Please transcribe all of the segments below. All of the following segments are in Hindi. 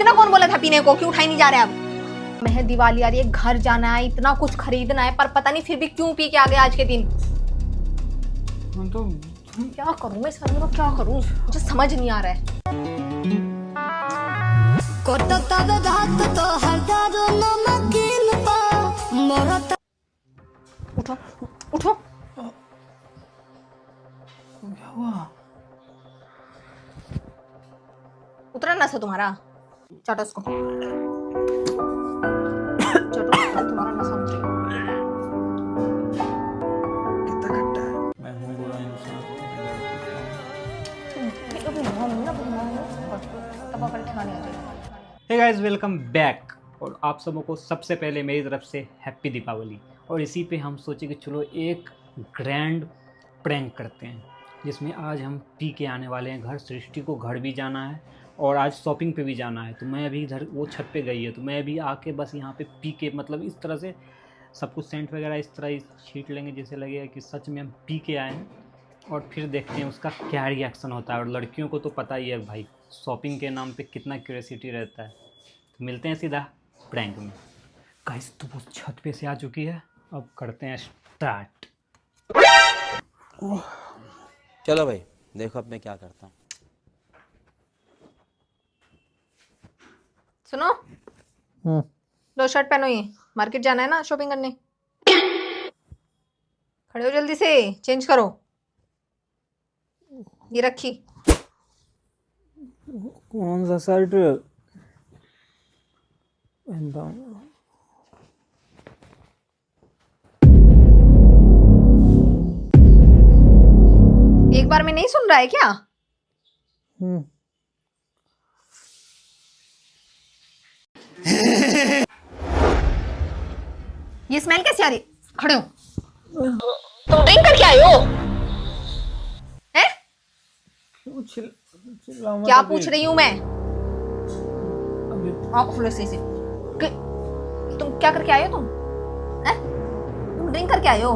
इतना कौन बोला था पीने को? क्यों उठा ही नहीं जा रहे अब? मैं दिवाली आ रही है, घर जाना है, इतना कुछ खरीदना है, पर पता नहीं फिर भी क्यों पी के आ गए आज के दिन। तो क्या करूं मैं सर में, क्या करूं मुझे समझ नहीं आ रहा है। उठो उठो। क्या हुआ? उतरा नशा तुम्हारा, चाटो उसको। चाटो तुम्हारा नशा उतरे। कितना खट्टा है। मैं हूँ बुरा इंसान। Hey guys, welcome back. और आप सबों को सबसे पहले मेरी तरफ से हैप्पी दीपावली। और इसी पे हम सोचे कि चलो एक ग्रैंड प्रैंक करते हैं, जिसमें आज हम पी के आने वाले हैं घर। सृष्टि को घर भी जाना है और आज शॉपिंग पे भी जाना है। तो मैं अभी इधर, वो छत पे गई है, तो मैं अभी आके बस यहाँ पे पी के, मतलब इस तरह से सब कुछ सेंट वगैरह इस तरह छीट लेंगे जिससे लगेगा कि सच में हम पी के आए हैं। और फिर देखते हैं उसका क्या रिएक्शन होता है। और लड़कियों को तो पता ही है भाई, शॉपिंग के नाम पे कितना क्यूरियोसिटी रहता है। तो मिलते हैं सीधा प्रैंक में। गाइस, तो वो छत पे से आ चुकी है, अब करते हैं स्टार्ट। चलो भाई, देखो अब मैं क्या करता हूँ। सुनो, लो शर्ट पहनो, ये मार्केट जाना है ना शॉपिंग करने। खड़े हो जल्दी से, चेंज करो। ये रखी। कौन सा शर्ट पहनता हूँ? एक बार में नहीं सुन रहा है क्या? ये स्मेल कैसी आ रही? खड़े हो। तुम ड्रिंक करके आए हो? हैं? क्या पूछ रही हूँ मैं? आँख खोलो सही से। तुम क्या करके आए हो? हैं? तुम ड्रिंक करके आए हो?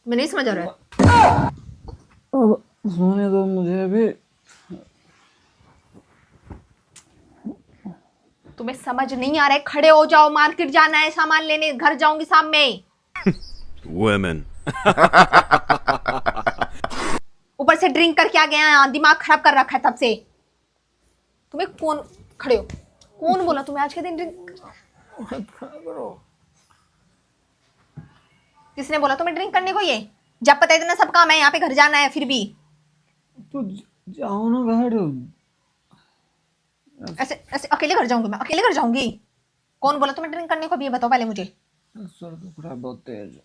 मैं नहीं समझ आ रहा है। अब सोने दो मुझे अभी। तुम्हें समझ नहीं आ रहा है? खड़े हो जाओ, मार्केट जाना है, सामान लेने, घर जाऊंगी शाम में। Women. ऊपर से ड्रिंक करके आ गया, दिमाग खराब कर रखा है तब से। तुम्हें कौन, खड़े हो, कौन बोला तुम्हें आज के दिन ड्रिंक? किसने बोला तुम्हें ड्रिंक करने को? ये जब पता है इतना सब काम है, यहाँ पे घर जाना है, फिर भी तो जाओ ना घर। ऐसे ऐसे अकेले घर जाऊंगी? मैं अकेले घर जाऊंगी? कौन बोला तुम्हें ड्रिंक करने को? भी ये बताओ पहले मुझे। सर दुख रहा है बहुत तेज।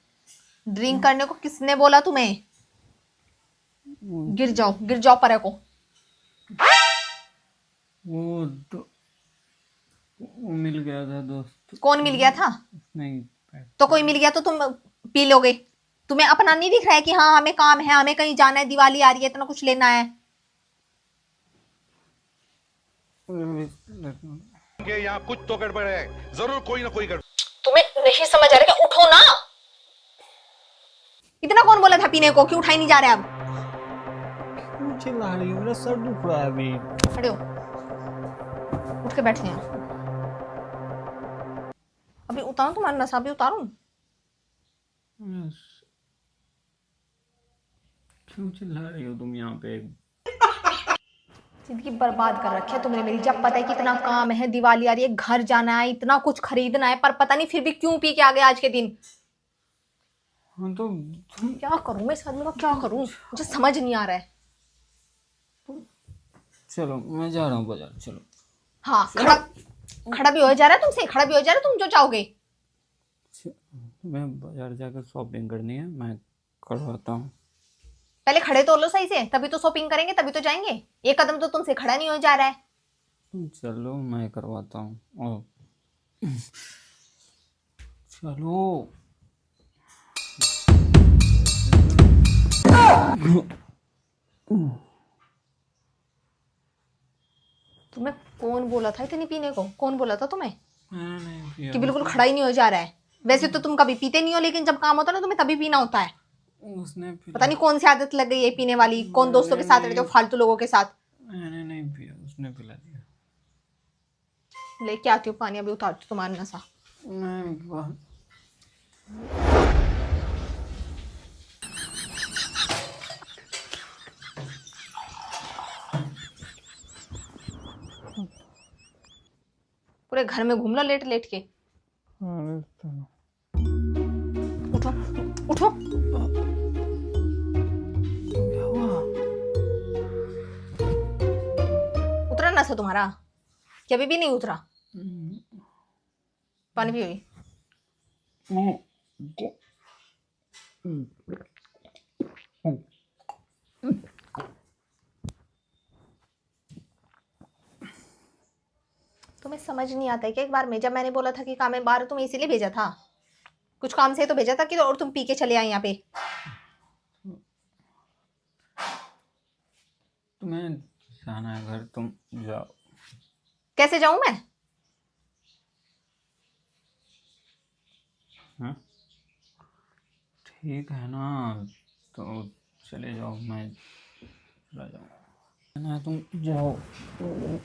ड्रिंक करने को किसने बोला तुम्हें? गिर जाओ परे को। वो मिल गया था दोस्त। कौन मिल गया था? नहीं, तो कोई मिल गया तो तुम पी लोगे? तुम्हें अपना नहीं दिख रहा है कि हाँ हमें काम है, हमें कहीं जाना है, दिवाली आ रही है, इतना कुछ लेना है? के यहाँ कुछ तो गड़बड़ है, जरूर कोई ना कोई गड़बड़। तुम्हें नहीं समझ आ रहा क्या? उठो ना। इतना कौन बोला था पीने को? क्यों उठा ही नहीं जा रहे अब? चिल्ला रही हूँ, मेरा सर दुख रहा है अभी। खड़े हो, उठ के बैठे हैं। अभी उतारूं तुम्हारा नशा? भी उतारूं? क्यों चिल्ला रही हो तुम यहाँ पे? जिंदगी बर्बाद कर रखी है तुमने मेरी। जब पता है कितना काम है, दिवाली आ रही है, घर जाना है, इतना कुछ खरीदना है, पर पता नहीं फिर भी क्यों पी के आ गए आज के दिन। हाँ तो क्या करूं मैं इस आदमी का, क्या करूं मुझे समझ नहीं आ रहा है। चलो मैं जा रहा हूँ बाजार। चलो। हाँ, खड़ा भी हो जा रहा है तुमसे, खड़ा भी हो जा रहा है तुम जो चाहोगे। मैं बाजार जाकर शॉपिंग करनी है, मैं करवाता हूँ। पहले खड़े तो लो सही से, तभी तो शॉपिंग करेंगे, तभी तो जाएंगे। एक कदम तो तुमसे खड़ा नहीं हो जा रहा है। चलो मैं करवाता हूँ। चलो। तुम्हें कौन बोला था इतनी पीने को? कौन बोला था तुम्हें नहीं कि बिल्कुल खड़ा ही नहीं हो जा रहा है? वैसे तो तुम कभी पीते नहीं हो, लेकिन जब काम होता है ना तुम्हें तभी पीना होता है। उसने पता नहीं कौन सी आदत लग गई है पीने वाली। कौन दोस्तों के साथ रहते हो फालतू लोगों के साथ? मैंने नहीं पिया, उसने पिला दिया। लेके आती हूँ पानी, अभी उतारती हूँ तुम्हारा नशा। नहीं बहुत पूरे घर में घूम लो लेट लेट के। उठो उठो। क्या हुआ? उतरा नशा तुम्हारा कि अभी भी नहीं उतरा? पानी पियोगी? तुम्हें समझ नहीं आता है कि एक बार में जब मैंने बोला था कि काम है बाहर, तुम्हें इसीलिए भेजा था? कुछ काम से तो भेजा था कि और तुम पी के चले आए यहाँ पे? तुम्हें जाना है घर, तुम जाओ। कैसे जाऊं मैं? हाँ? ठीक है ना, तो चले जाओ, मैं चला जाऊँ ना, तुम जाओ। मत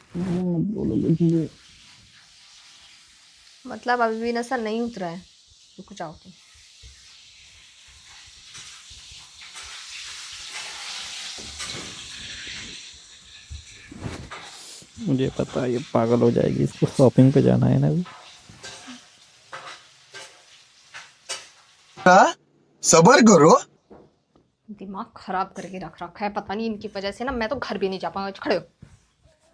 बोलो मुझे। मतलब अभी भी नशा नहीं उतरा है? रुक जाओ तुम। मुझे पता है ये पागल हो जाएगी, इसको शॉपिंग पे जाना है ना अभी। सबर करो। दिमाग खराब करके रख रखा है, पता नहीं इनकी वजह से ना मैं तो घर भी नहीं जा पाऊंगा। खड़े हो,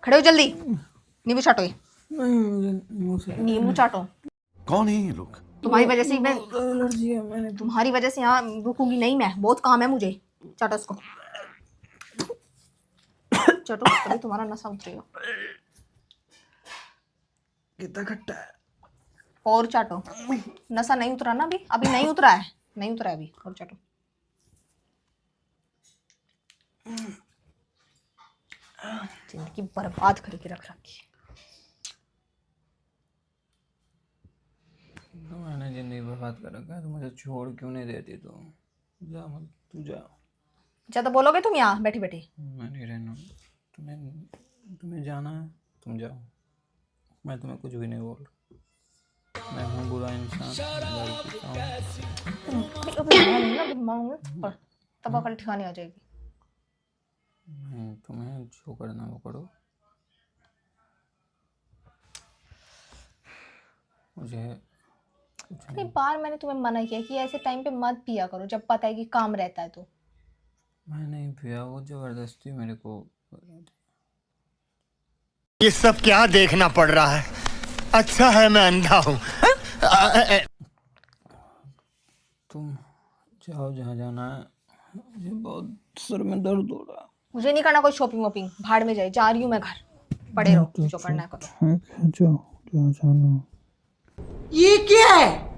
खड़े हो जल्दी। नींबू चाटो, ये नींबू चाटो। कौन है ये लोग? तुम्हारी वजह से ही मैं, एलर्जी है, मैंने तुम्हारी वजह से यहाँ रुकूंगी नहीं मैं, बहुत काम है मुझे। चाटो इसको, चाटो तभी तुम्हारा नशा उतरेगा। कितना खट्टा है। और चाटो। नशा नहीं उतरा ना अभी, अभी नहीं उतरा है, नहीं उतरा है अभी, और चाटो। जिंदगी बर्बाद करके रख रखी है। तो मैंने जिंदगी बर्बाद कर रखा है, तो मुझे छोड़ क्यों नहीं देती? तो जा मत, तू जा। ज्यादा बोलोगे तुम यहाँ बैठे बैठे। मैं नहीं रहना। तुम्हें तुम्हें जाना है, तुम जाओ। मैं तुम्हें कुछ भी नहीं बोल रहा। मैं हूँ बुरा इंसान, दारू पीता हूँ। पर तब अकल ठिकाने आ जाएगी। तुम्हें जो करना वो करो, मुझे कुछ इतनी नहीं। बार मैंने तुम्हें मना किया कि ऐसे टाइम पे मत पिया करो जब पता है कि काम रहता है तो। मैं नहीं पिया, वो जबरदस्ती मेरे को। ये सब क्या देखना पड़ रहा है? अच्छा है मैं अंधा हूँ। तुम जाओ जहाँ जाना है, मुझे बहुत सर में दर्द हो रहा है। मुझे नहीं करना कोई शॉपिंग वॉपिंग, भाड़ में जाए, जा रही हूँ मैं घर। पड़े रहो, जो करना है करो। ठीक है, जाओ जहाँ जाना हो। ये क्या है?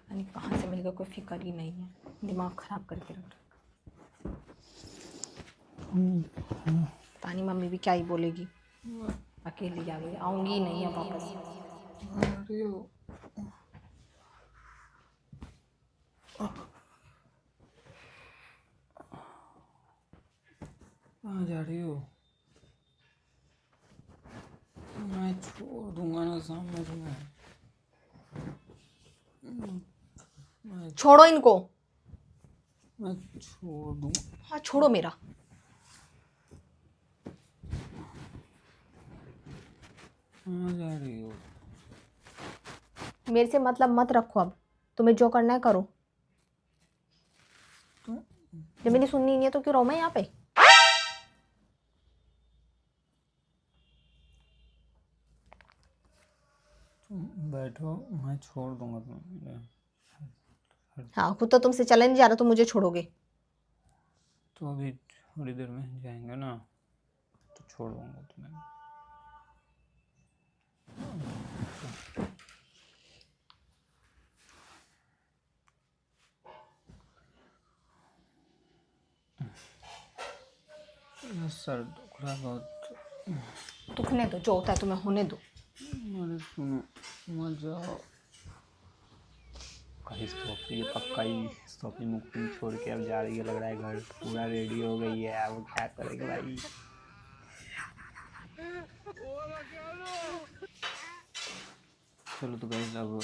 नहीं कहाँ से मिलेगा, कोई फिक्र ही नहीं है, दिमाग खराब करके रख रखा। पता नहीं मम्मी भी क्या ही बोलेगी, अकेली आ गई, आऊंगी नहीं अब वापस। अरे वो कहाँ जा रही हो? मैं छोड़ दूंगा ना सामने तुम्हें। छोड़ो इनको। मैं छोड़ दूंगा। हाँ छोड़ो मेरा। कहाँ जा रही हो? मेरे से मतलब मत रखो, अब तुम्हें जो करना है करो। जब मेरी सुननी नहीं है तो क्यों रहूं मैं यहाँ पे? तुम बैठो, मैं छोड़ दूंगा तुम्हें। हाँ खुद तो तुमसे चला नहीं जा रहा तो मुझे छोड़ोगे? तो अभी थोड़ी देर में जाएंगे ना, तो छोड़ दूंगा तुम्हें। सर दुख रहा बहुत। दुखने दो, जो होता है तुम्हें होने दो। अरे सुनो मत जाओ। कहीं सोफी पक्का ही सोफी मुक्ति छोड़ के अब जा रही है, लग रहा है घर पूरा रेडी हो गई है। अब क्या करेंगे भाई। चलो तो गाइस अब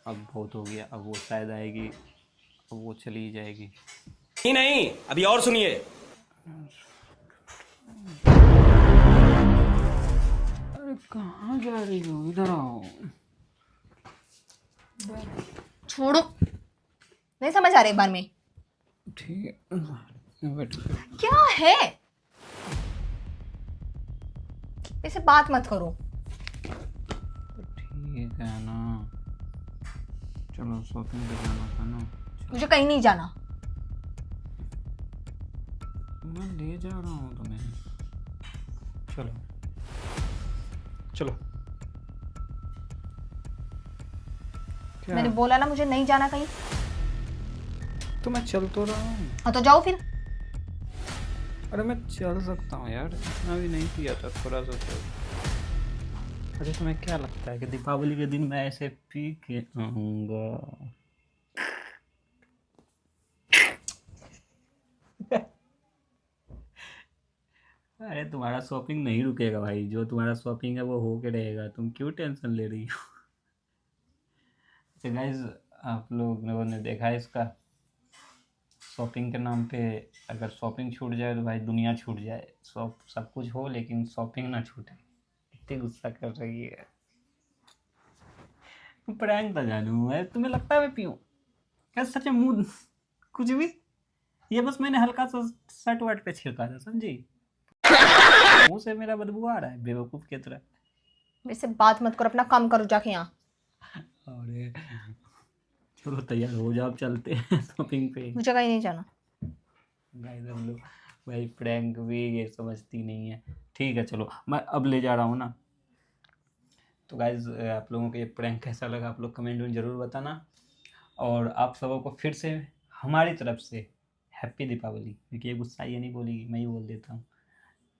बहुत हो गया। अब वो शायद आएगी, अब वो चली ही जाएगी। नहीं, अभी और सुनिए। अरे कहाँ जा रही हो, इधर आओ। छोड़ो, नहीं समझ आ रहा एक बार में। ठीक है बैठो। क्या है, ऐसे बात मत करो। ठीक है ना, चलो शॉपिंग पे जाना था ना। मुझे कहीं नहीं जाना। मैं ले जा रहा हूँ तुम्हें। चलो चलो। क्या? मैंने बोला ना मुझे नहीं जाना कहीं। तो मैं चल तो रहा हूँ। हाँ तो जाओ फिर। अरे मैं चल सकता हूँ यार, इतना भी नहीं किया था, थोड़ा सा चल। अरे तुम्हें क्या लगता है कि दीपावली के दिन मैं ऐसे पी के आऊँगा? अरे तुम्हारा शॉपिंग नहीं रुकेगा भाई, जो तुम्हारा शॉपिंग है वो हो के रहेगा, तुम क्यों टेंशन ले रही हो? तो गाइस आप लोगों ने देखा इसका, शॉपिंग के नाम पे अगर शॉपिंग छूट जाए तो भाई दुनिया छूट जाए। सब कुछ हो लेकिन शॉपिंग ना छूटे। इतनी गुस्सा कर रही है। प्रैंक था जानू है, तुम्हें लगता है मैं पीऊँ क्या? सच में मुंह कुछ भी, ये बस मैंने हल्का सा शर्ट वर्ट पे छिड़का था, समझी? मुंह से मेरा बदबू आ रहा है बेवकूफ़ की तरह। मेरे से बात मत करो, अपना काम करो जाके यहाँ। अरे चलो तैयार हो जाओ, अब चलते हैं शॉपिंग पे। मुझे कहीं नहीं जाना। गाइस हम लोग भाई प्रैंक भी ये समझती नहीं है। ठीक है चलो, मैं अब ले जा रहा हूँ ना। तो गाइस आप लोगों को ये प्रैंक कैसा लगा आप लोग कमेंट में ज़रूर बताना। और आप सबों को फिर से हमारी तरफ से हैप्पी दीपावली, क्योंकि ये गुस्सा ये नहीं बोलेगी, मैं ही बोल देता हूँ।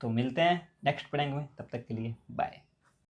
तो मिलते हैं नेक्स्ट प्रैंक में, तब तक के लिए बाय।